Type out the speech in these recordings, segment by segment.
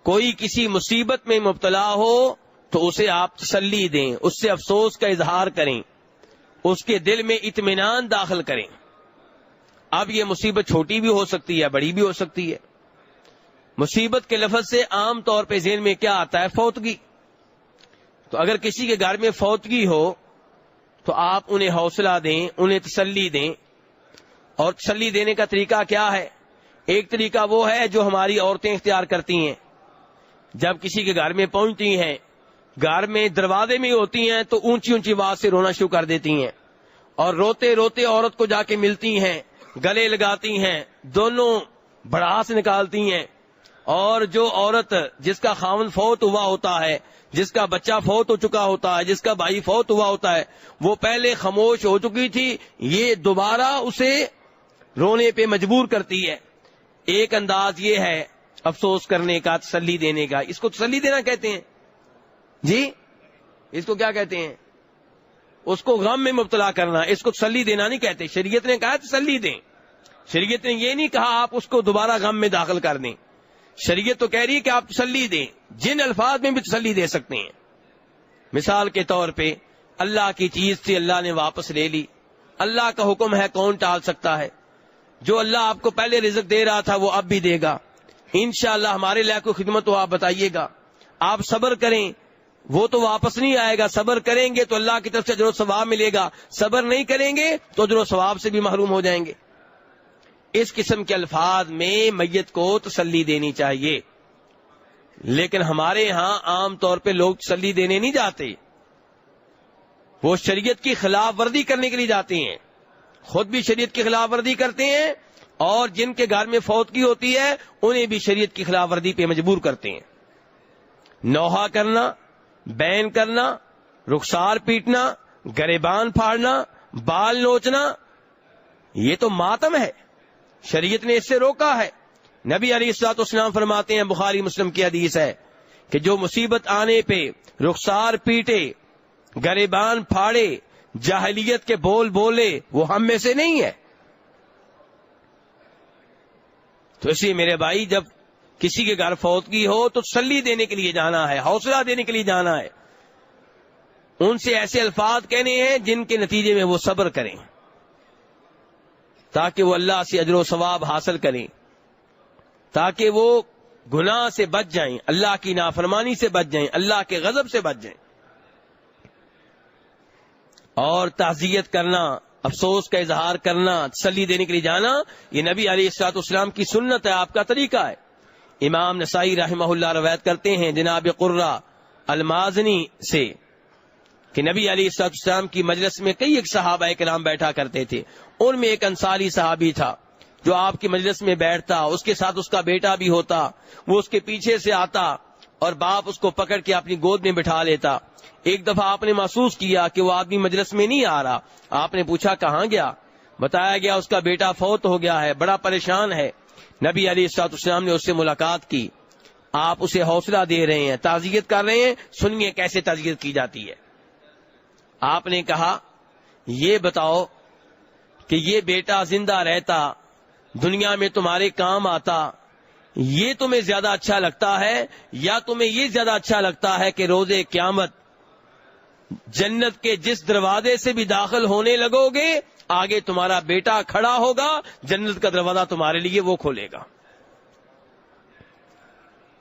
کوئی کسی مصیبت میں مبتلا ہو تو اسے آپ تسلی دیں، اس سے افسوس کا اظہار کریں، اس کے دل میں اطمینان داخل کریں۔ اب یہ مصیبت چھوٹی بھی ہو سکتی ہے، بڑی بھی ہو سکتی ہے۔ مصیبت کے لفظ سے عام طور پہ ذہن میں کیا آتا ہے؟ فوتگی۔ تو اگر کسی کے گھر میں فوتگی ہو تو آپ انہیں حوصلہ دیں، انہیں تسلی دیں۔ اور تسلی دینے کا طریقہ کیا ہے؟ ایک طریقہ وہ ہے جو ہماری عورتیں اختیار کرتی ہیں، جب کسی کے گھر میں پہنچتی ہیں، گھر میں دروازے میں ہوتی ہیں تو اونچی اونچی آواز سے رونا شروع کر دیتی ہیں، اور روتے روتے عورت کو جا کے ملتی ہیں، گلے لگاتی ہیں، دونوں بڑاس نکالتی ہیں۔ اور جو عورت جس کا خاوند فوت ہوا ہوتا ہے، جس کا بچہ فوت ہو چکا ہوتا ہے، جس کا بھائی فوت ہوا ہوتا ہے، وہ پہلے خاموش ہو چکی تھی، یہ دوبارہ اسے رونے پہ مجبور کرتی ہے۔ ایک انداز یہ ہے افسوس کرنے کا، تسلی دینے کا، اس کو تسلی دینا کہتے ہیں۔ جی اس کو کیا کہتے ہیں؟ اس کو غم میں مبتلا کرنا، اس کو تسلی دینا نہیں کہتے۔ شریعت نے کہا تسلی دیں، شریعت نے یہ نہیں کہا آپ اس کو دوبارہ غم میں داخل کر دیں۔ شریعت تو کہہ رہی ہے کہ آپ تسلی دیں، جن الفاظ میں بھی تسلی دے سکتے ہیں۔ مثال کے طور پہ اللہ کی چیز تھی، اللہ نے واپس لے لی، اللہ کا حکم ہے، کون ٹال سکتا ہے؟ جو اللہ آپ کو پہلے رزق دے رہا تھا وہ اب بھی دے گا انشاءاللہ۔ ہمارے لائق کوئی خدمت ہو آپ بتائیے گا، آپ صبر کریں، وہ تو واپس نہیں آئے گا۔ صبر کریں گے تو اللہ کی طرف سے اجر و ثواب ملے گا، صبر نہیں کریں گے تو اجر و ثواب سے بھی محروم ہو جائیں گے۔ اس قسم کے الفاظ میں میت کو تسلی دینی چاہیے، لیکن ہمارے ہاں عام طور پہ لوگ تسلی دینے نہیں جاتے، وہ شریعت کی خلاف ورزی کرنے کے لیے جاتے ہیں، خود بھی شریعت کی خلاف ورزی کرتے ہیں، اور جن کے گھر میں فوتگی ہوتی ہے انہیں بھی شریعت کی خلاف ورزی پہ مجبور کرتے ہیں۔ نوحہ کرنا، بین کرنا، رخسار پیٹنا، گریبان پھاڑنا، بال نوچنا، یہ تو ماتم ہے، شریعت نے اس سے روکا ہے۔ نبی علیہ الصلوۃ والسلام فرماتے ہیں، بخاری مسلم کی حدیث ہے، کہ جو مصیبت آنے پہ رخسار پیٹے، گریبان پھاڑے، جاہلیت کے بول بولے، وہ ہم میں سے نہیں ہے۔ تو اسی میرے بھائی، جب کسی کے گھر فوتگی ہو تو تسلی دینے کے لیے جانا ہے، حوصلہ دینے کے لیے جانا ہے، ان سے ایسے الفاظ کہنے ہیں جن کے نتیجے میں وہ صبر کریں، تاکہ وہ اللہ سے اجر و ثواب حاصل کریں، تاکہ وہ گناہ سے بچ جائیں، اللہ کی نافرمانی سے بچ جائیں، اللہ کے غضب سے بچ جائیں۔ اور تعزیت کرنا، افسوس کا اظہار کرنا، تسلی دینے کے لیے جانا، یہ نبی علیہ الصلوۃ والسلام کی سنت ہے، آپ کا طریقہ ہے۔ امام نسائی رحمہ اللہ روایت کرتے ہیں جناب قرہ المازنی سے کہ نبی علیہ الصلوۃ والسلام کی مجلس میں کئی ایک صحابہ کرام بیٹھا کرتے تھے، ان میں ایک انصاری صحابی تھا جو آپ کی مجلس میں بیٹھتا، اس کے ساتھ اس کا بیٹا بھی ہوتا، وہ اس کے پیچھے سے آتا اور باپ اس کو پکڑ کے اپنی گود میں بٹھا لیتا۔ ایک دفعہ آپ نے محسوس کیا کہ وہ آدمی مجلس میں نہیں آ رہا، آپ نے پوچھا کہاں گیا؟ بتایا گیا اس کا بیٹا فوت ہو گیا ہے، بڑا پریشان ہے۔ نبی علیہ الصلوۃ والسلام نے اس سے ملاقات کی، آپ اسے حوصلہ دے رہے ہیں، تعزیت کر رہے ہیں، سنیے کیسے تعزیت کی جاتی ہے۔ آپ نے کہا یہ بتاؤ کہ یہ بیٹا زندہ رہتا، دنیا میں تمہارے کام آتا، یہ تمہیں زیادہ اچھا لگتا ہے یا تمہیں یہ زیادہ اچھا لگتا ہے کہ روز قیامت جنت کے جس دروازے سے بھی داخل ہونے لگو گے آگے تمہارا بیٹا کھڑا ہوگا، جنت کا دروازہ تمہارے لیے وہ کھولے گا؟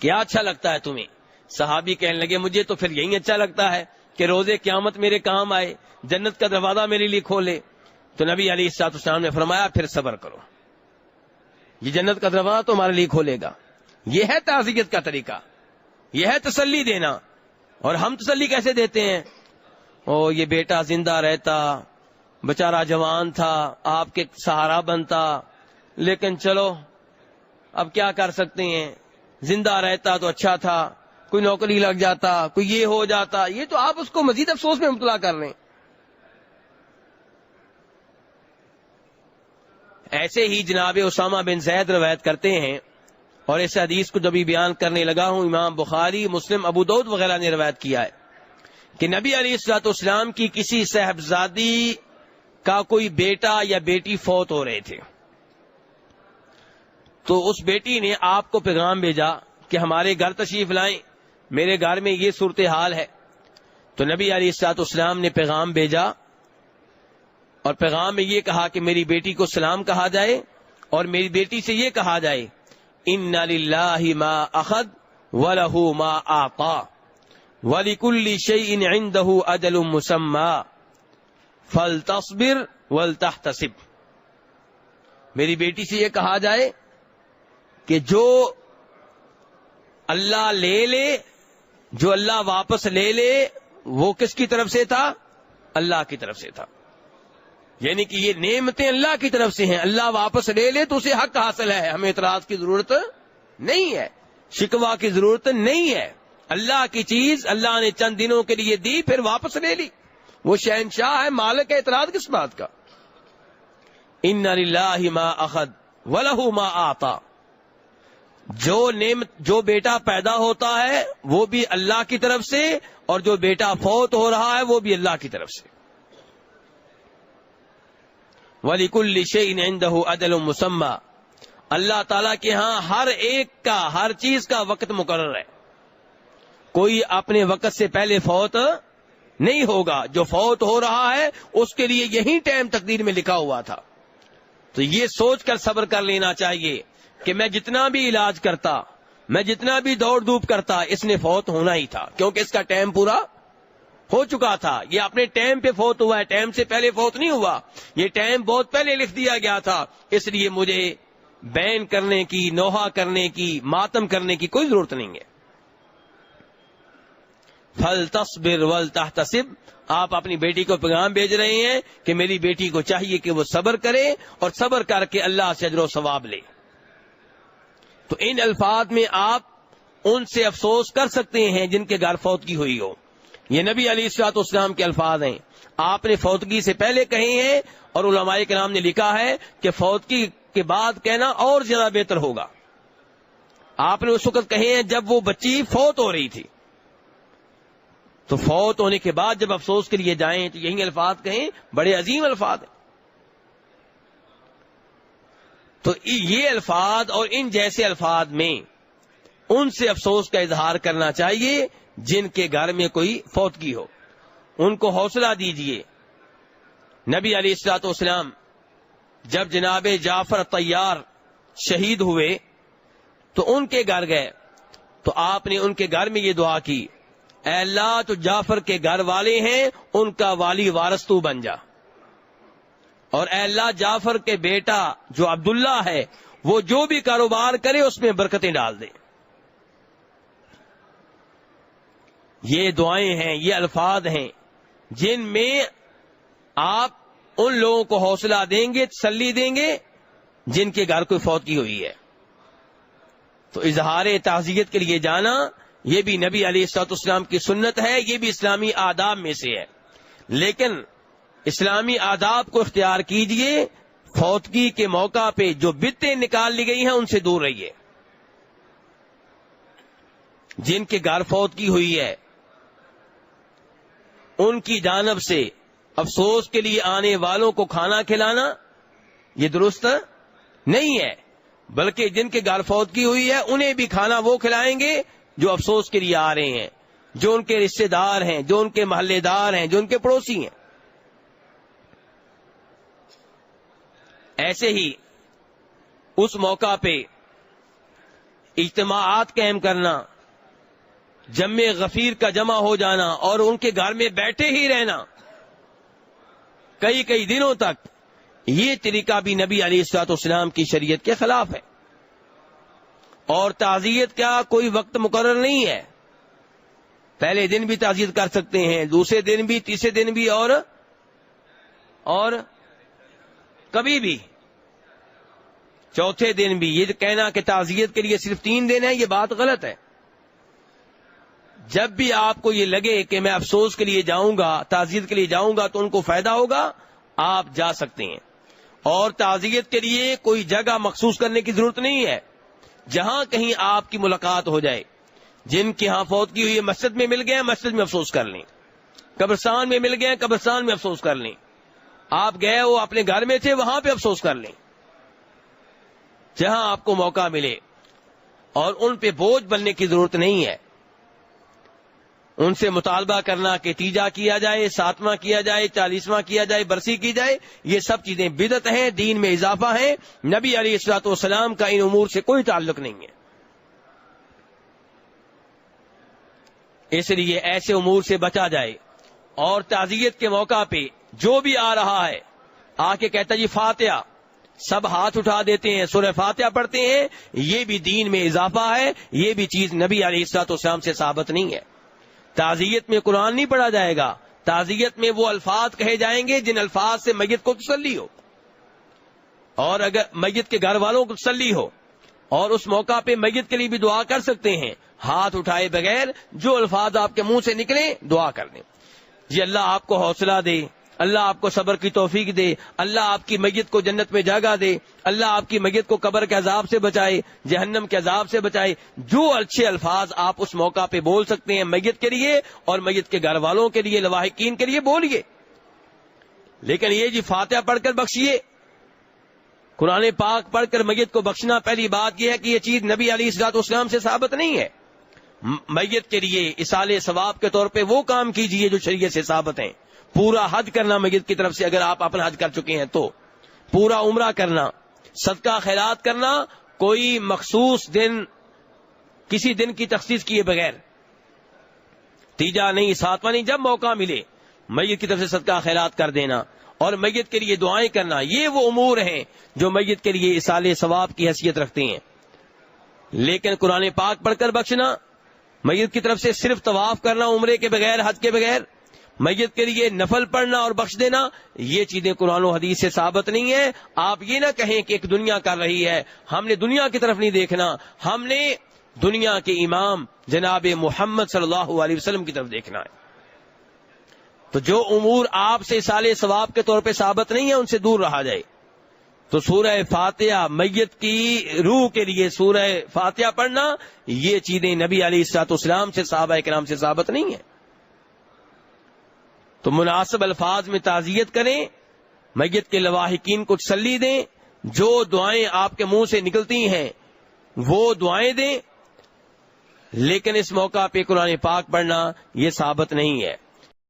کیا اچھا لگتا ہے تمہیں؟ صحابی کہنے لگے مجھے تو پھر یہی اچھا لگتا ہے کہ روز قیامت میرے کام آئے، جنت کا دروازہ میرے لیے کھولے۔ تو نبی علیہ الصلوۃ والسلام نے فرمایا پھر صبر کرو، یہ جنت کا دروازہ تمہارے لیے کھولے گا۔ یہ ہے تعزیت کا طریقہ، یہ ہے تسلی دینا۔ اور ہم تسلی کیسے دیتے ہیں؟ او یہ بیٹا زندہ رہتا، بیچارہ جوان تھا، آپ کے سہارا بنتا، لیکن چلو اب کیا کر سکتے ہیں، زندہ رہتا تو اچھا تھا، کوئی نوکری لگ جاتا، کوئی یہ ہو جاتا۔ یہ تو آپ اس کو مزید افسوس میں مبتلا کر رہے ہیں۔ ایسے ہی جناب اسامہ بن زید روایت کرتے ہیں، اور اس حدیث کو جب بھی بیان کرنے لگا ہوں، امام بخاری، مسلم، ابو داؤد وغیرہ نے روایت کیا ہے کہ نبی علیہ الصلوۃ والسلام کی کسی صاحبزادی کا کوئی بیٹا یا بیٹی فوت ہو رہے تھے، تو اس بیٹی نے آپ کو پیغام بھیجا کہ ہمارے گھر تشریف لائیں، میرے گھر میں یہ صورتحال ہے. تو نبی علیہ الصلوۃ والسلام نے پیغام بھیجا اور پیغام میں یہ کہا کہ میری بیٹی کو سلام کہا جائے اور میری بیٹی سے یہ کہا جائے ان للہ ما اخذ ولہ ما اعطى ولکل شیء عنده اجل مسمى فلتصبر ولتحتسب. میری بیٹی سے یہ کہا جائے کہ جو اللہ لے لے، جو اللہ واپس لے لے، وہ کس کی طرف سے تھا؟ اللہ کی طرف سے تھا. یعنی کہ یہ نعمتیں اللہ کی طرف سے ہیں، اللہ واپس لے لے تو اسے حق حاصل ہے، ہمیں اعتراض کی ضرورت نہیں ہے، شکوہ کی ضرورت نہیں ہے. اللہ کی چیز اللہ نے چند دنوں کے لیے دی، پھر واپس لے لی، وہ شہنشاہ ہے، مالک ہے، اعتراض کس بات کا؟ ان للہ ما اخذ ولہ ما اعطى. جو بیٹا پیدا ہوتا ہے وہ بھی اللہ کی طرف سے، اور جو بیٹا فوت ہو رہا ہے وہ بھی اللہ کی طرف سے. وَلِكُلِّ شَيْءٍ عِندَهُ أَجَلٌ مُّسَمًّى. اللہ تعالیٰ کے ہاں ہر ایک کا، ہر چیز کا وقت مقرر ہے. کوئی اپنے وقت سے پہلے فوت نہیں ہوگا. جو فوت ہو رہا ہے اس کے لیے یہی ٹائم تقدیر میں لکھا ہوا تھا. تو یہ سوچ کر صبر کر لینا چاہیے کہ میں جتنا بھی علاج کرتا، میں جتنا بھی دوڑ دھوپ کرتا، اس نے فوت ہونا ہی تھا، کیونکہ اس کا ٹائم پورا ہو چکا تھا. یہ اپنے ٹائم پہ فوت ہوا ہے، ٹائم سے پہلے فوت نہیں ہوا. یہ ٹائم بہت پہلے لکھ دیا گیا تھا، اس لیے مجھے بین کرنے کی، نوحہ کرنے کی، ماتم کرنے کی کوئی ضرورت نہیں ہے. فَلْتَصْبِرْ وَلْتَحْتَسِبْ. آپ اپنی بیٹی کو پیغام بھیج رہے ہیں کہ میری بیٹی کو چاہیے کہ وہ صبر کرے اور صبر کر کے اللہ سے اجر و ثواب لے. تو ان الفاظ میں آپ ان سے افسوس کر سکتے ہیں جن کے گھر فوتگی ہوئی ہو. یہ نبی علیہ الصلوۃ والسلام کے الفاظ ہیں، آپ نے فوتگی سے پہلے کہے ہیں، اور علماء کرام نے لکھا ہے کہ فوتگی کے بعد کہنا اور زیادہ بہتر ہوگا. آپ نے اس وقت کہے ہیں جب وہ بچی فوت ہو رہی تھی. تو فوت ہونے کے بعد جب افسوس کے لیے جائیں تو یہی الفاظ کہیں، بڑے عظیم الفاظ ہیں. تو یہ الفاظ اور ان جیسے الفاظ میں ان سے افسوس کا اظہار کرنا چاہیے جن کے گھر میں کوئی فوتگی ہو. ان کو حوصلہ دیجئے. نبی علیہ الصلوۃ والسلام جب جناب جعفر طیار شہید ہوئے تو ان کے گھر گئے تو آپ نے ان کے گھر میں یہ دعا کی، اے اللہ تو جعفر کے گھر والے ہیں، ان کا والی وارث تو بن جا، اور اے اللہ جعفر کے بیٹا جو عبداللہ ہے وہ جو بھی کاروبار کرے اس میں برکتیں ڈال دے. یہ دعائیں ہیں، یہ الفاظ ہیں جن میں آپ ان لوگوں کو حوصلہ دیں گے، تسلی دیں گے جن کے گھر کوئی فوتگی ہوئی ہے. تو اظہار تعزیت کے لیے جانا یہ بھی نبی علیہ الصلوۃ والسلام کی سنت ہے، یہ بھی اسلامی آداب میں سے ہے. لیکن اسلامی آداب کو اختیار کیجئے. فوتگی کے موقع پہ جو بدعتیں نکال لی گئی ہیں ان سے دور رہیے. جن کے گھر فوتگی ہوئی ہے ان کی جانب سے افسوس کے لیے آنے والوں کو کھانا کھلانا یہ درست نہیں ہے، بلکہ جن کے گھر فوتگی ہوئی ہے انہیں بھی کھانا وہ کھلائیں گے جو افسوس کے لیے آ رہے ہیں، جو ان کے رشتہ دار ہیں، جو ان کے محلے دار ہیں، جو ان کے پڑوسی ہیں. ایسے ہی اس موقع پہ اجتماعات قائم کرنا، جمع غفیر کا جمع ہو جانا اور ان کے گھر میں بیٹھے ہی رہنا کئی کئی دنوں تک، یہ طریقہ بھی نبی علیہ الصلوۃ والسلام کی شریعت کے خلاف ہے. اور تعزیت کا کوئی وقت مقرر نہیں ہے. پہلے دن بھی تعزیت کر سکتے ہیں، دوسرے دن بھی، تیسرے دن بھی، اور کبھی بھی چوتھے دن بھی. یہ کہنا کہ تعزیت کے لیے صرف 3 دن ہے، یہ بات غلط ہے. جب بھی آپ کو یہ لگے کہ میں افسوس کے لیے جاؤں گا، تعزیت کے لیے جاؤں گا تو ان کو فائدہ ہوگا، آپ جا سکتے ہیں. اور تعزیت کے لیے کوئی جگہ مخصوص کرنے کی ضرورت نہیں ہے. جہاں کہیں آپ کی ملاقات ہو جائے، جن کے ہاں فوتگی ہوئی ہے مسجد میں مل گئے، مسجد میں افسوس کر لیں. قبرستان میں مل گئے، قبرستان میں افسوس کر لیں. آپ گئے وہ اپنے گھر میں تھے، وہاں پہ افسوس کر لیں، جہاں آپ کو موقع ملے. اور ان پہ بوجھ بننے کی ضرورت نہیں ہے. ان سے مطالبہ کرنا کہ تیجا کیا جائے، ساتواں کیا جائے، 40واں کیا جائے، برسی کی جائے، یہ سب چیزیں بدعت ہیں، دین میں اضافہ ہے. نبی علیہ الصلوۃ والسلام کا ان امور سے کوئی تعلق نہیں ہے. اس لیے ایسے امور سے بچا جائے. اور تعزیت کے موقع پہ جو بھی آ رہا ہے آ کے کہتا جی فاتحہ، سب ہاتھ اٹھا دیتے ہیں، سورہ فاتحہ پڑھتے ہیں، یہ بھی دین میں اضافہ ہے. یہ بھی چیز نبی علیہ الصلوۃ والسلام سے ثابت نہیں ہے. تعزیت میں قرآن نہیں پڑھا جائے گا. تعزیت میں وہ الفاظ کہے جائیں گے جن الفاظ سے میت کو تسلی ہو، اور اگر میت کے گھر والوں کو تسلی ہو، اور اس موقع پہ میت کے لیے بھی دعا کر سکتے ہیں ہاتھ اٹھائے بغیر. جو الفاظ آپ کے منہ سے نکلیں دعا کر دیں. جی اللہ آپ کو حوصلہ دے، اللہ آپ کو صبر کی توفیق دے، اللہ آپ کی میت کو جنت میں جگہ دے، اللہ آپ کی میت کو قبر کے عذاب سے بچائے، جہنم کے عذاب سے بچائے. جو اچھے الفاظ آپ اس موقع پہ بول سکتے ہیں میت کے لیے اور میت کے گھر والوں کے لیے، لواحقین کے لیے بولیے. لیکن یہ جی فاتحہ پڑھ کر بخشیے، قرآن پاک پڑھ کر میت کو بخشنا، پہلی بات یہ ہے کہ یہ چیز نبی علیہ الصلوۃ والسلام سے ثابت نہیں ہے. میت کے لیے اصالہ ثواب کے طور پہ وہ کام کیجئے جو شریعت سے ثابت ہیں. پورا حج کرنا میت کی طرف سے، اگر آپ اپنا حج کر چکے ہیں تو پورا عمرہ کرنا، صدقہ خیرات کرنا، کوئی مخصوص دن، کسی دن کی تخصیص کیے بغیر، تیجا نہیں، ساتواں نہیں، جب موقع ملے میت کی طرف سے صدقہ خیرات کر دینا اور میت کے لیے دعائیں کرنا. یہ وہ امور ہیں جو میت کے لیے اصالہ ثواب کی حیثیت رکھتے ہیں. لیکن قرآن پاک پڑھ کر بخشنا، میت کی طرف سے صرف طواف کرنا عمرے کے بغیر، حج کے بغیر، میت کے لیے نفل پڑھنا اور بخش دینا، یہ چیزیں قرآن و حدیث سے ثابت نہیں ہیں. آپ یہ نہ کہیں کہ ایک دنیا کر رہی ہے، ہم نے دنیا کی طرف نہیں دیکھنا، ہم نے دنیا کے امام جناب محمد صلی اللہ علیہ وسلم کی طرف دیکھنا ہے. تو جو امور آپ سے اصالہ ثواب کے طور پہ ثابت نہیں ہے ان سے دور رہا جائے. تو سورہ فاتحہ، میت کی روح کے لیے سورہ فاتحہ پڑھنا، یہ چیزیں نبی علیہ الصلوۃ والسلام سے، صحابہ کرام سے ثابت نہیں ہیں. تو مناسب الفاظ میں تعزیت کریں، میت کے لواحقین کو تسلی دیں، جو دعائیں آپ کے منہ سے نکلتی ہیں وہ دعائیں دیں. لیکن اس موقع پہ قرآن پاک پڑھنا یہ ثابت نہیں ہے.